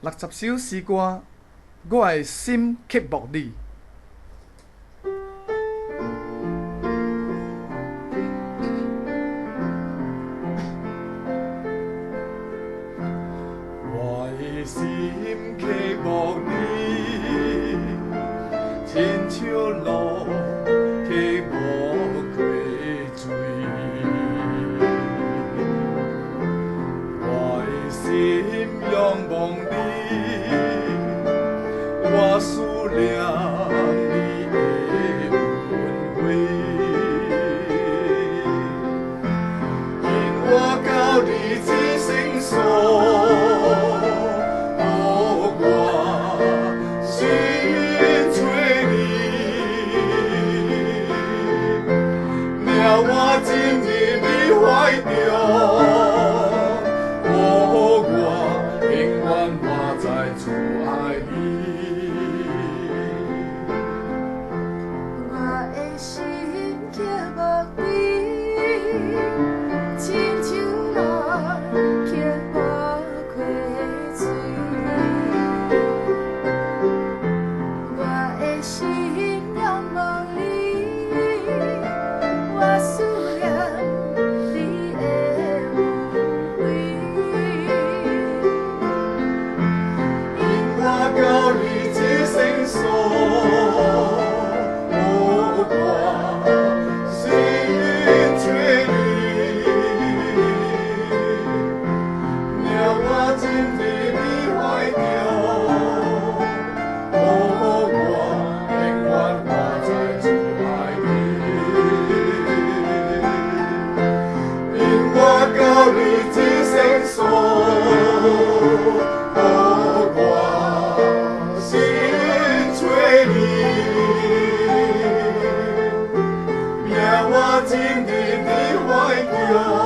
60首诗歌，我的心刻薄你。我的心刻薄你，亲像路刻薄过水。我的心仰望你，我思念你的恩惠，因我到你之生所。我进入你怀中，我永远活在主爱里。我的心刻薄你，亲像路刻薄过水。我的心仰望你。我思念你的恩惠，因我到你之生所，我心吹你，让我进入你怀中，我永远活在主爱里。我到你之生所，我心吹你，让我进入你怀中。